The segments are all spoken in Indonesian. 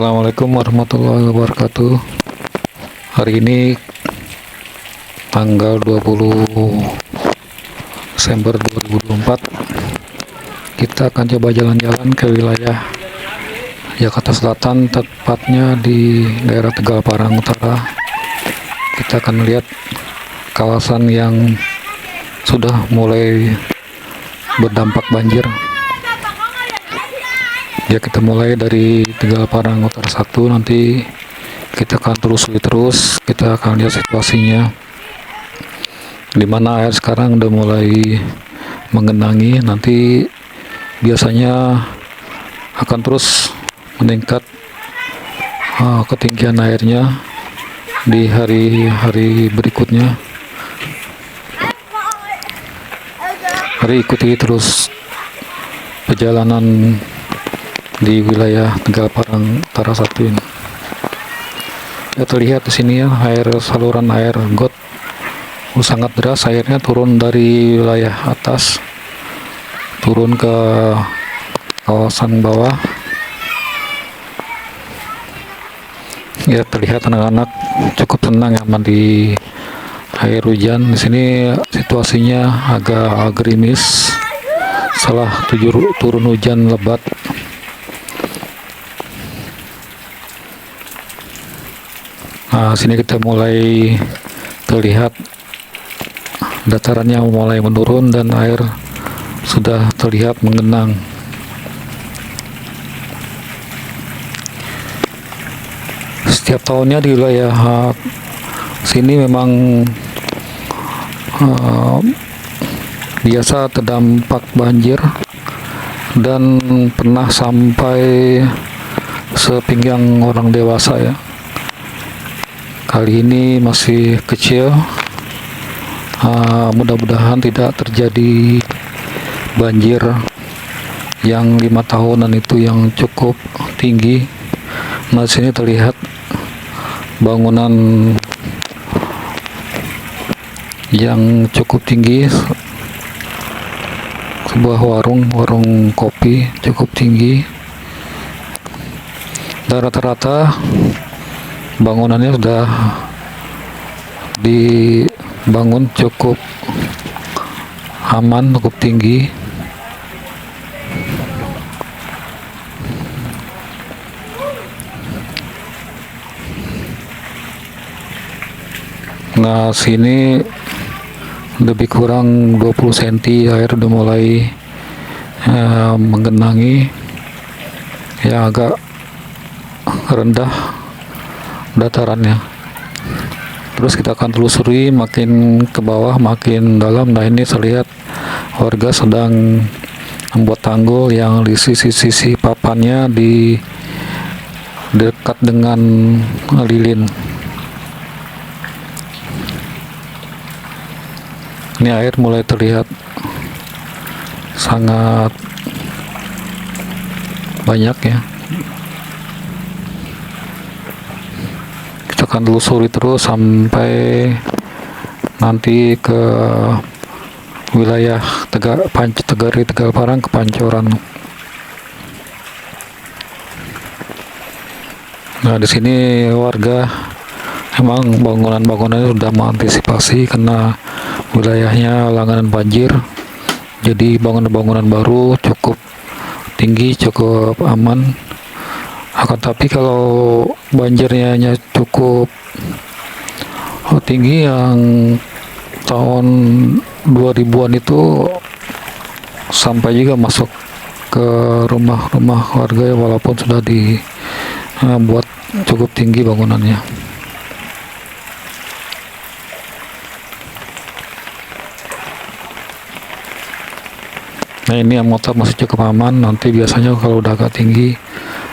Assalamualaikum warahmatullahi wabarakatuh. Hari ini tanggal 20 Desember 2024, kita akan coba jalan-jalan ke wilayah Jakarta Selatan, tepatnya di daerah Tegal Parang Utara. Kita akan melihat kawasan yang sudah mulai berdampak banjir. Ya, kita mulai dari Tegal Parang Utara 1, nanti kita akan terus kita akan lihat situasinya, di mana air sekarang udah mulai menggenangi. Nanti biasanya akan terus meningkat ketinggian airnya di hari-hari berikutnya. Mari ikuti terus perjalanan di wilayah Tegal Parang Utara 1 ini. Ya, terlihat di sini ya, saluran air got sangat deras, airnya turun dari wilayah atas turun ke kawasan bawah. Ya, terlihat anak-anak cukup tenang ya mandi air hujan. Di sini situasinya agak gerimis setelah turun hujan lebat. Nah, sini kita mulai terlihat datarannya mulai menurun dan air sudah terlihat menggenang. Setiap tahunnya di wilayah sini memang biasa terdampak banjir dan pernah sampai sepinggang orang dewasa ya. Kali ini masih kecil, mudah-mudahan tidak terjadi banjir yang 5 tahunan itu yang cukup tinggi. Nah, sini terlihat bangunan yang cukup tinggi, sebuah warung kopi cukup tinggi, dan rata-rata bangunannya sudah dibangun cukup aman, cukup tinggi. Nah, sini lebih kurang 20 cm air udah mulai menggenangi, ya agak rendah datarannya. Terus kita akan telusuri makin ke bawah, makin dalam. Nah, ini terlihat warga sedang membuat tanggul yang di sisi papannya di dekat dengan lilin. Ini air mulai terlihat sangat banyak ya. Kita akan telusuri terus sampai nanti ke wilayah Tegal Parang ke Pancoran. Nah, di sini warga emang bangunannya sudah mengantisipasi karena wilayahnya langganan banjir. Jadi bangunan-bangunan baru cukup tinggi, cukup aman. Akan tapi kalau banjirnya hanya cukup tinggi yang tahun 2000-an itu sampai juga masuk ke rumah-rumah warga ya, walaupun sudah dibuat cukup tinggi bangunannya. Nah, ini yang motor masih cukup aman. Nanti biasanya kalau udah agak tinggi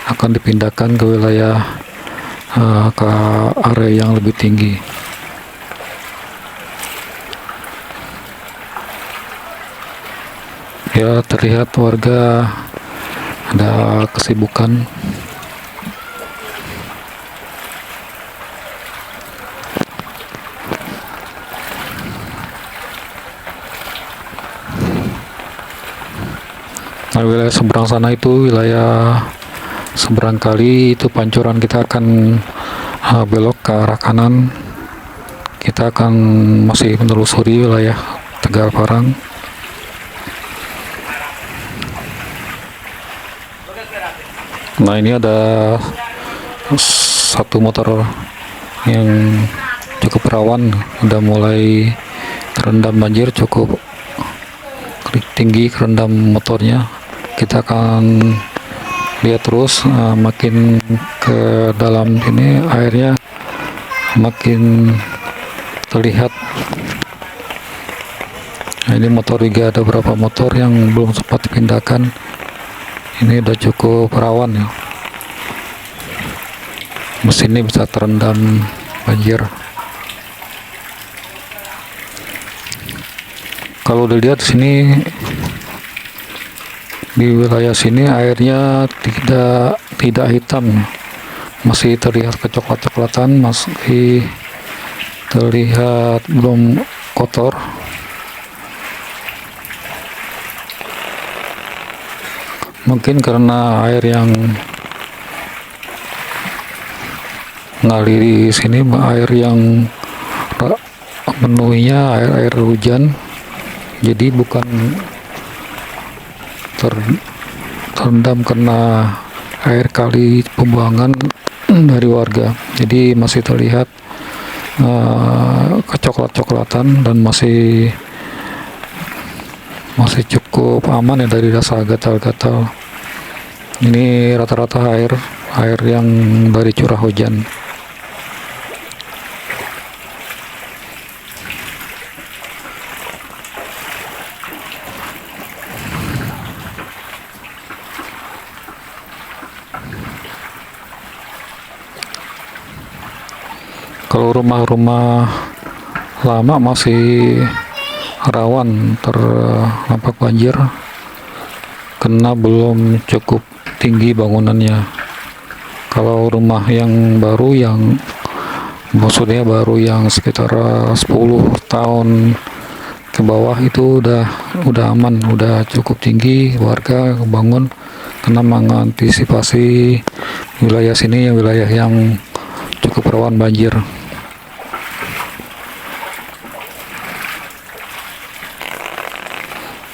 akan dipindahkan ke wilayah ke area yang lebih tinggi. Ya, terlihat warga ada kesibukan. Nah, wilayah seberang sana itu wilayah seberang kali itu pancuran kita akan belok ke arah kanan. Kita akan masih menelusuri wilayah Tegal Parang. Nah, ini ada satu motor yang cukup rawan, udah mulai terendam banjir, cukup tinggi kerendam motornya. Kita akan lihat terus, makin ke dalam ini airnya makin terlihat. Nah, ini motor juga ada beberapa motor yang belum sempat dipindahkan. Ini udah cukup rawan ya, mesin ini bisa terendam banjir. Kalau dilihat sini, di wilayah sini airnya tidak hitam, masih terlihat kecoklat-coklatan, masih terlihat belum kotor. Mungkin karena air yang mengalir di sini, air yang memenuhinya air hujan, jadi bukan terendam karena air kali pembuangan dari warga. Jadi masih terlihat kecoklat-coklatan dan masih cukup aman ya dari rasa gatal-gatal. Ini rata-rata air yang dari curah hujan. Kalau rumah-rumah lama masih rawan terdampak banjir karena belum cukup tinggi bangunannya. Kalau rumah yang baru, yang maksudnya baru yang sekitar 10 tahun ke bawah, itu udah aman, udah cukup tinggi, warga bangun karena mengantisipasi wilayah sini wilayah yang cukup rawan banjir.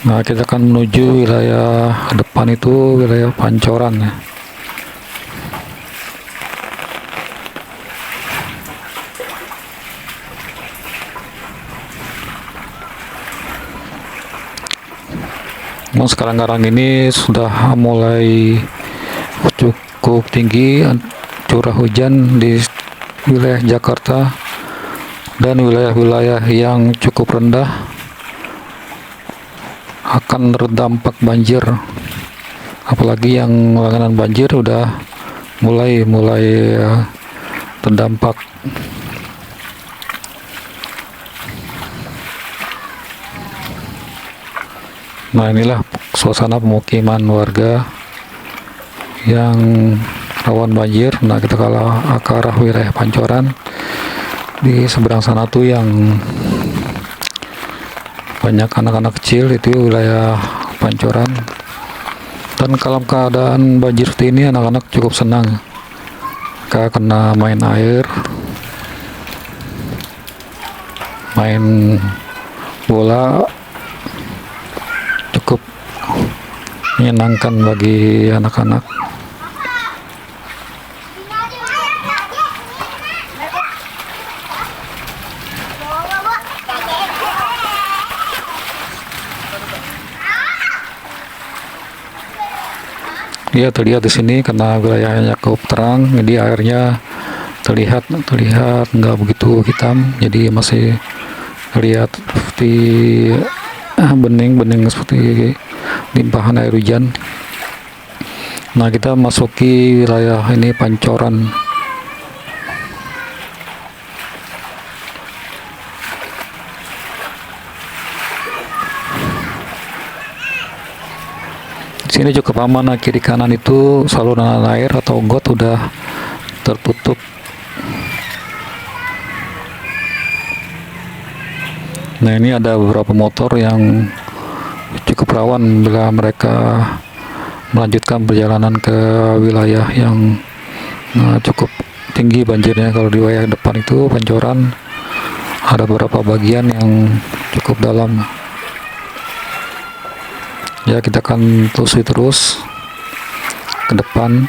Nah, kita akan menuju wilayah depan, itu wilayah Pancoran ya. Nah, sekarang ini sudah mulai cukup tinggi curah hujan di wilayah Jakarta dan wilayah-wilayah yang cukup rendah akan terdampak banjir. Apalagi yang langganan banjir udah mulai terdampak. Nah, inilah suasana pemukiman warga yang rawan banjir. Nah, kita ke arah wilayah Pancoran. Di seberang sana tuh yang banyak anak-anak kecil, itu wilayah Pancoran. Dan kalau keadaan banjir seperti ini, anak-anak cukup senang karena main air, main bola, cukup menyenangkan bagi anak-anak. Ya, terlihat di sini karena wilayahnya cukup terang, jadi airnya terlihat nggak begitu hitam, jadi masih terlihat seperti bening seperti limpahan air hujan. Nah, kita masuki wilayah ini Pancoran. Sini cukup aman. Nah, kiri kanan itu saluran air atau got udah tertutup. Nah, ini ada beberapa motor yang cukup rawan bila mereka melanjutkan perjalanan ke wilayah yang cukup tinggi banjirnya. Kalau di wilayah depan itu Pancoran ada beberapa bagian yang cukup dalam. Ya, kita akan telusuri terus ke depan.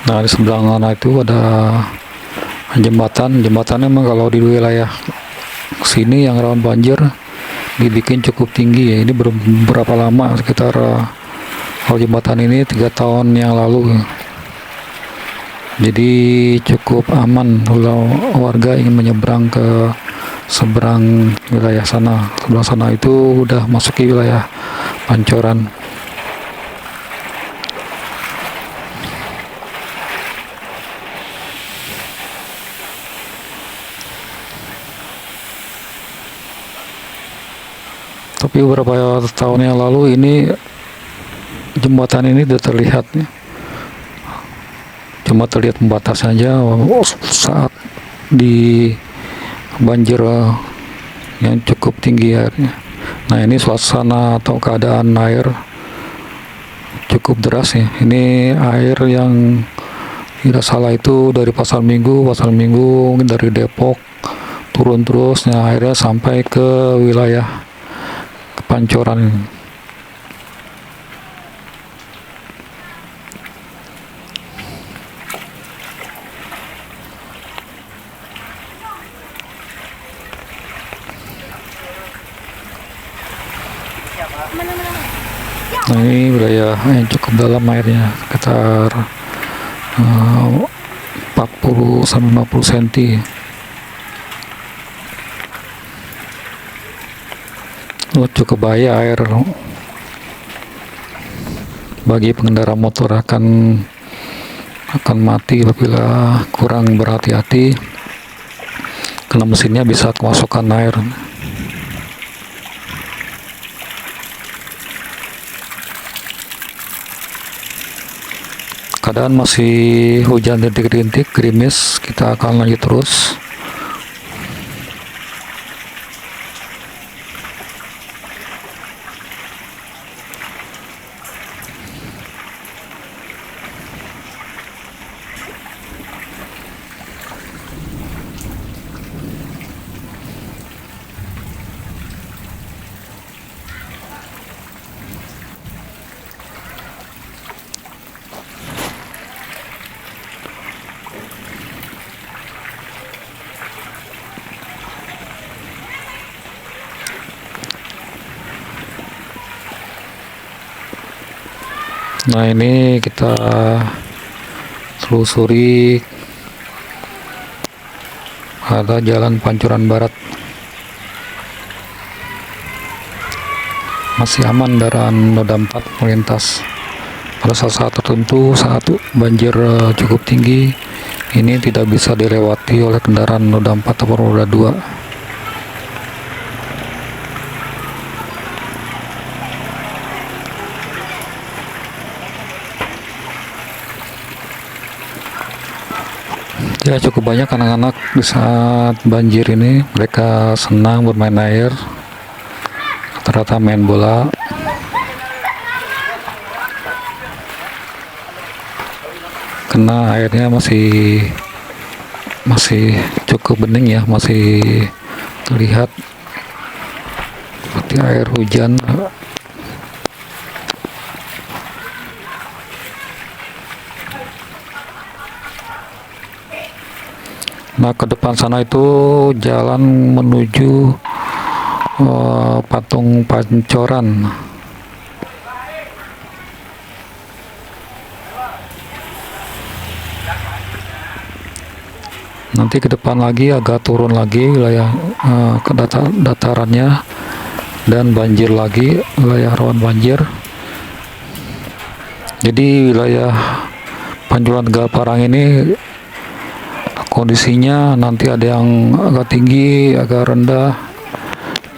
Nah, di sebelah sana itu ada jembatannya memang kalau di wilayah sini yang rawan banjir dibikin cukup tinggi ya. Ini berapa lama, sekitar kalau jembatan ini 3 tahun yang lalu, jadi cukup aman kalau warga ingin menyeberang ke seberang wilayah sana. Sebelah sana itu udah masuki wilayah Pancoran. Tapi beberapa tahun yang lalu ini jembatan ini sudah terlihat, cuma terlihat pembatas saja saat di banjir yang cukup tinggi airnya. Nah, ini suasana atau keadaan air cukup deras ya. Ini air yang tidak salah itu dari Pasar Minggu mungkin dari Depok turun terus, nah akhirnya sampai ke wilayah Pancoran. Nah, ini wilayah yang cukup dalam airnya, sekitar 40 sampai 50 cm. Cukup bahaya air. Bagi pengendara motor akan mati apabila kurang berhati-hati, karena mesinnya bisa kemasukan air. Keadaan masih hujan rintik-rintik, gerimis. Kita akan lanjut terus. Nah, ini kita telusuri, ada jalan Pancoran Barat, masih aman kendaraan roda 4 melintas. Pada saat tertentu, saat banjir cukup tinggi, ini tidak bisa dilewati oleh kendaraan roda 4 atau roda 2. Ya, cukup banyak anak-anak di saat banjir ini, mereka senang bermain air, rata-rata main bola. Karena airnya masih cukup bening ya, masih terlihat seperti air hujan. Nah, ke depan sana itu jalan menuju patung Pancoran. Nanti ke depan lagi agak turun lagi wilayah ke datarannya, dan banjir lagi, wilayah rawan banjir. Jadi wilayah Pancoran Tegal Parang ini kondisinya nanti ada yang agak tinggi, agak rendah.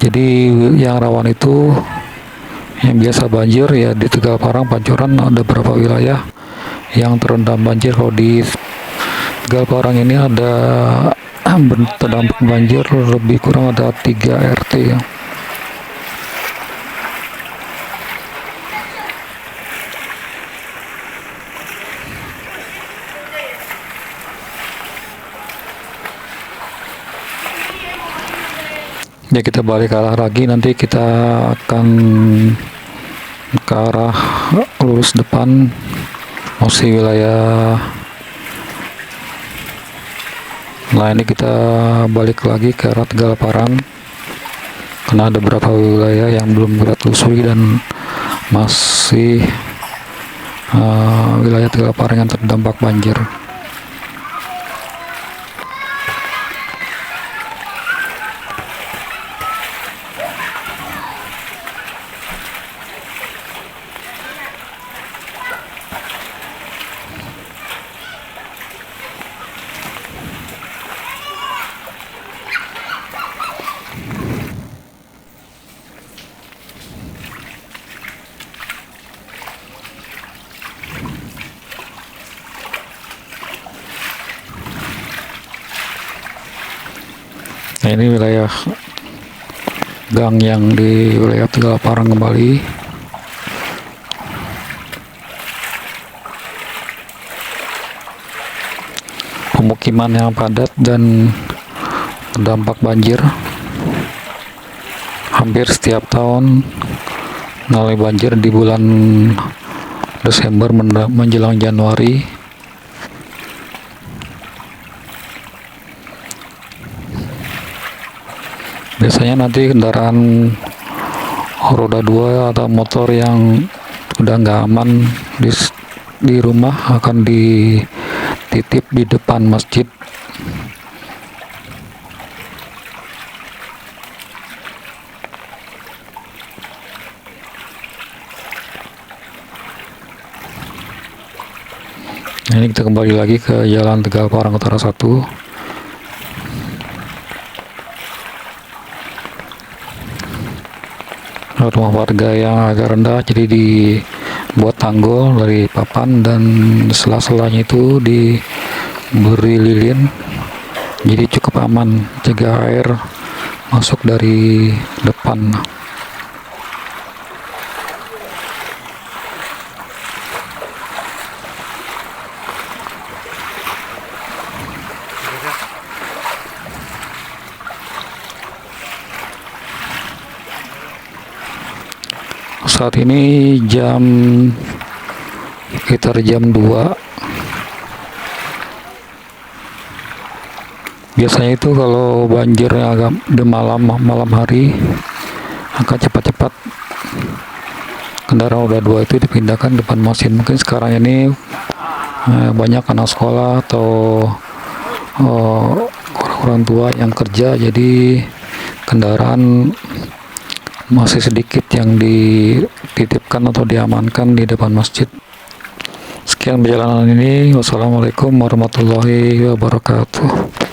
Jadi yang rawan itu yang biasa banjir ya di Tegal Parang, Pancoran ada beberapa wilayah yang terendam banjir. Kalau di Tegal Parang ini ada terdampak banjir lebih kurang ada 3 RT ya. Ya kita balik ke arah lagi, nanti kita akan ke arah lurus depan masih wilayah. Nah ini kita balik lagi ke arah Tegal Parang karena ada beberapa wilayah yang belum kita telusuri dan masih wilayah Tegal Parang yang terdampak banjir. Nah ini wilayah gang yang di wilayah Tegal Parang kembali. Pemukiman yang padat dan terdampak banjir. Hampir setiap tahun mengalami banjir di bulan Desember menjelang Januari. Biasanya nanti kendaraan roda 2 atau motor yang udah nggak aman di rumah akan dititip di depan masjid. Nah, ini kita kembali lagi ke Jalan Tegal Parang Utara 1. Rumah warga yang agak rendah jadi dibuat tanggul dari papan dan sela-selanya itu diberi lilin, jadi cukup aman, cegah air masuk dari depan. Saat ini sekitar jam 2. Biasanya itu kalau banjirnya agak malam hari akan cepat-cepat kendaraan roda 2 itu dipindahkan depan masjid. Mungkin sekarang ini banyak anak sekolah atau orang tua yang kerja, jadi kendaraan masih sedikit yang dititipkan atau diamankan di depan masjid. Sekian perjalanan ini. Wassalamualaikum warahmatullahi wabarakatuh.